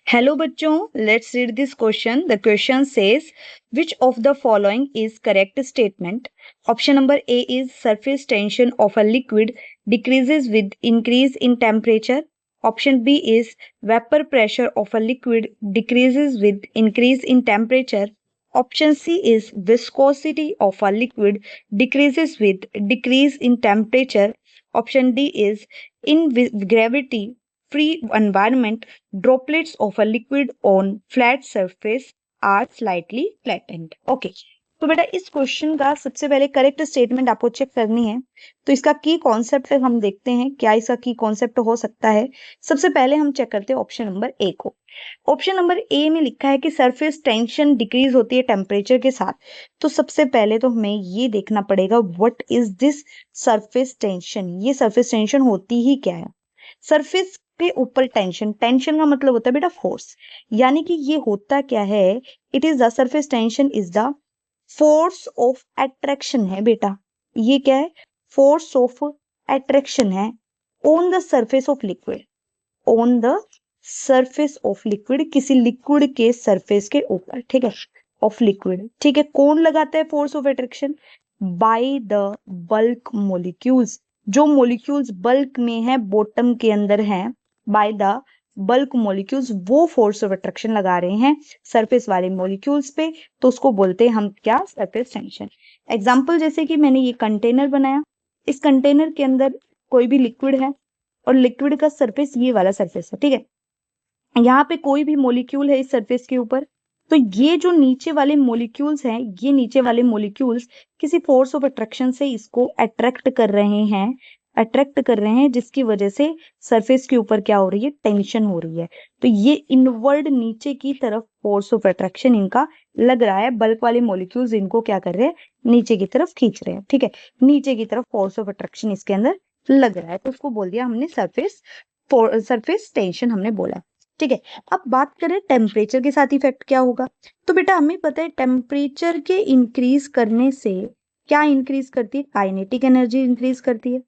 Hello बच्चों, let's read this question. The question says which of the following is correct statement? Option number A is surface tension of a liquid decreases with increase in temperature. Option B is vapor pressure of a liquid decreases with increase in temperature. Option C is viscosity of a liquid decreases with decrease in temperature. Option D is in gravity free environment droplets of a liquid on flat surface are slightly flattened. Okay, तो बेटा इस question का सबसे पहले correct statement आपको check करनी है. तो इसका की कॉन्सेप्ट हम देखते हैं, क्या इसका की कॉन्सेप्ट हो सकता है. सबसे पहले हम चेक करते हैं ऑप्शन नंबर ए को. ऑप्शन नंबर ए में लिखा है कि सरफेस टेंशन डिक्रीज होती है टेम्परेचर के साथ. तो सबसे पहले तो हमें ये देखना पड़ेगा what is this surface tension. ये सरफेस टेंशन होती ही क्या है. सरफेस के ऊपर टेंशन, टेंशन का मतलब होता है बेटा फोर्स. यानी कि ये होता क्या है, it is the surface tension is the force of attraction है बेटा. ये क्या है, फोर्स ऑफ अट्रैक्शन है on the surface of liquid. On the surface of liquid, किसी लिक्विड के सरफेस के ऊपर, ठीक है, ऑफ लिक्विड. ठीक है, कौन लगाता है force of attraction? By the bulk molecules. जो मोलिक्यूल्स बल्क में है, बॉटम के अंदर हैं, बाय द बल्क मोलिक्यूल्स, वो फोर्स ऑफ अट्रैक्शन लगा रहे हैं सरफेस वाले मोलिक्यूल्स पे. तो उसको बोलते हैं हम क्या, सरफेस टेंशन. एग्जांपल जैसे कि मैंने ये कंटेनर बनाया, इस कंटेनर के अंदर कोई भी लिक्विड है और लिक्विड का सरफेस ये वाला सरफेस है. ठीक है, यहाँ पे कोई भी मोलिक्यूल है इस सरफेस के ऊपर. तो ये जो नीचे वाले मोलिक्यूल्स हैं, ये नीचे वाले मोलिक्यूल्स किसी फोर्स ऑफ अट्रैक्शन से इसको अट्रैक्ट कर रहे हैं, अट्रैक्ट कर रहे हैं, जिसकी वजह से सरफेस के ऊपर क्या हो रही है, टेंशन हो रही है. तो ये इनवर्ड नीचे की तरफ फोर्स ऑफ अट्रैक्शन इनका लग रहा है. बल्क वाले मोलिक्यूल्स इनको क्या कर रहे हैं, नीचे की तरफ खींच रहे हैं. ठीक है, नीचे की तरफ फोर्स ऑफ अट्रैक्शन इसके अंदर लग रहा है. तो उसको बोल दिया हमने सरफेस टेंशन हमने बोला. ठीक है, अब बात करें टेम्परेचर के साथ इफेक्ट क्या होगा. तो बेटा हमें पता है टेम्परेचर के इंक्रीज करने से क्या इंक्रीज करती है, काइनेटिक एनर्जी इंक्रीज करती है.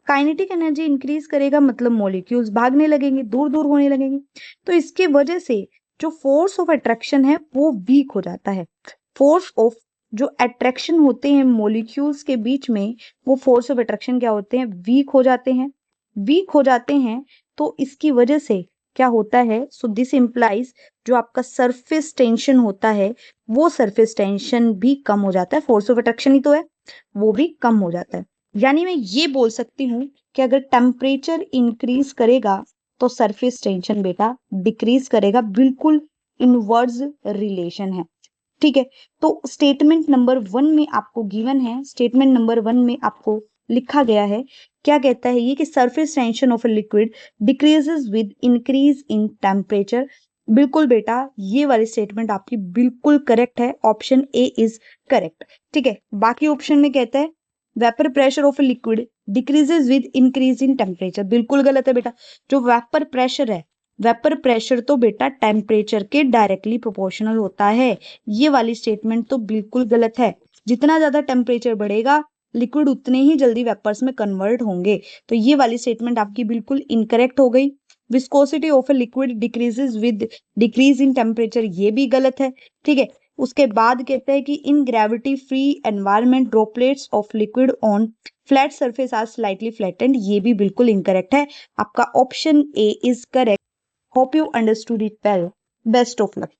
काइनेटिक एनर्जी इंक्रीज करेगा मतलब मॉलिक्यूल्स भागने लगेंगे, दूर दूर होने लगेंगे. तो इसके वजह से जो फोर्स ऑफ अट्रैक्शन है वो वीक हो जाता है. फोर्स ऑफ जो अट्रैक्शन होते हैं मॉलिक्यूल्स के बीच में, वो फोर्स ऑफ अट्रैक्शन क्या होते हैं, वीक हो जाते हैं. वीक हो जाते हैं तो इसकी वजह से क्या होता है, सो दिस इम्प्लाइज जो आपका सरफेस टेंशन होता है वो सरफेस टेंशन भी कम हो जाता है. फोर्स ऑफ अट्रैक्शन ही तो है, वो भी कम हो जाता है. यानी मैं ये बोल सकती हूँ कि अगर टेम्परेचर इंक्रीज करेगा तो सरफेस टेंशन बेटा डिक्रीज करेगा. बिल्कुल इनवर्स रिलेशन है. ठीक है, तो स्टेटमेंट नंबर 1 में आपको गिवन है, स्टेटमेंट नंबर 1 में आपको लिखा गया है, क्या कहता है ये कि surface tension of a liquid decreases with increase in temperature. बिल्कुल बेटा ये वाली स्टेटमेंट आपकी बिल्कुल करेक्ट है. Option A is correct. ठीक है, बाकी ऑप्शन में कहता है vapour pressure of a liquid decreases with increase in temperature. बिल्कुल गलत है बेटा. जो वेपर प्रेशर है, वेपर प्रेशर तो बेटा टेम्परेचर के डायरेक्टली प्रोपोर्शनल होता है. ये वाली स्टेटमेंट तो बिल्कुल गलत है. जितना ज्यादा टेम्परेचर बढ़ेगा लिक्विड उतने ही जल्दी वेपर्स में कन्वर्ट होंगे. तो ये वाली स्टेटमेंट आपकी बिल्कुल इनकरेक्ट हो गई. Viscosity of a liquid decreases with decrease in temperature, ये भी गलत है. ठीक है, उसके बाद कहते हैं कि in gravity free environment droplets of liquid on flat surface are slightly flattened, ये भी बिल्कुल इनकरेक्ट है. आपका option A is correct. Hope you understood it well. Best of luck.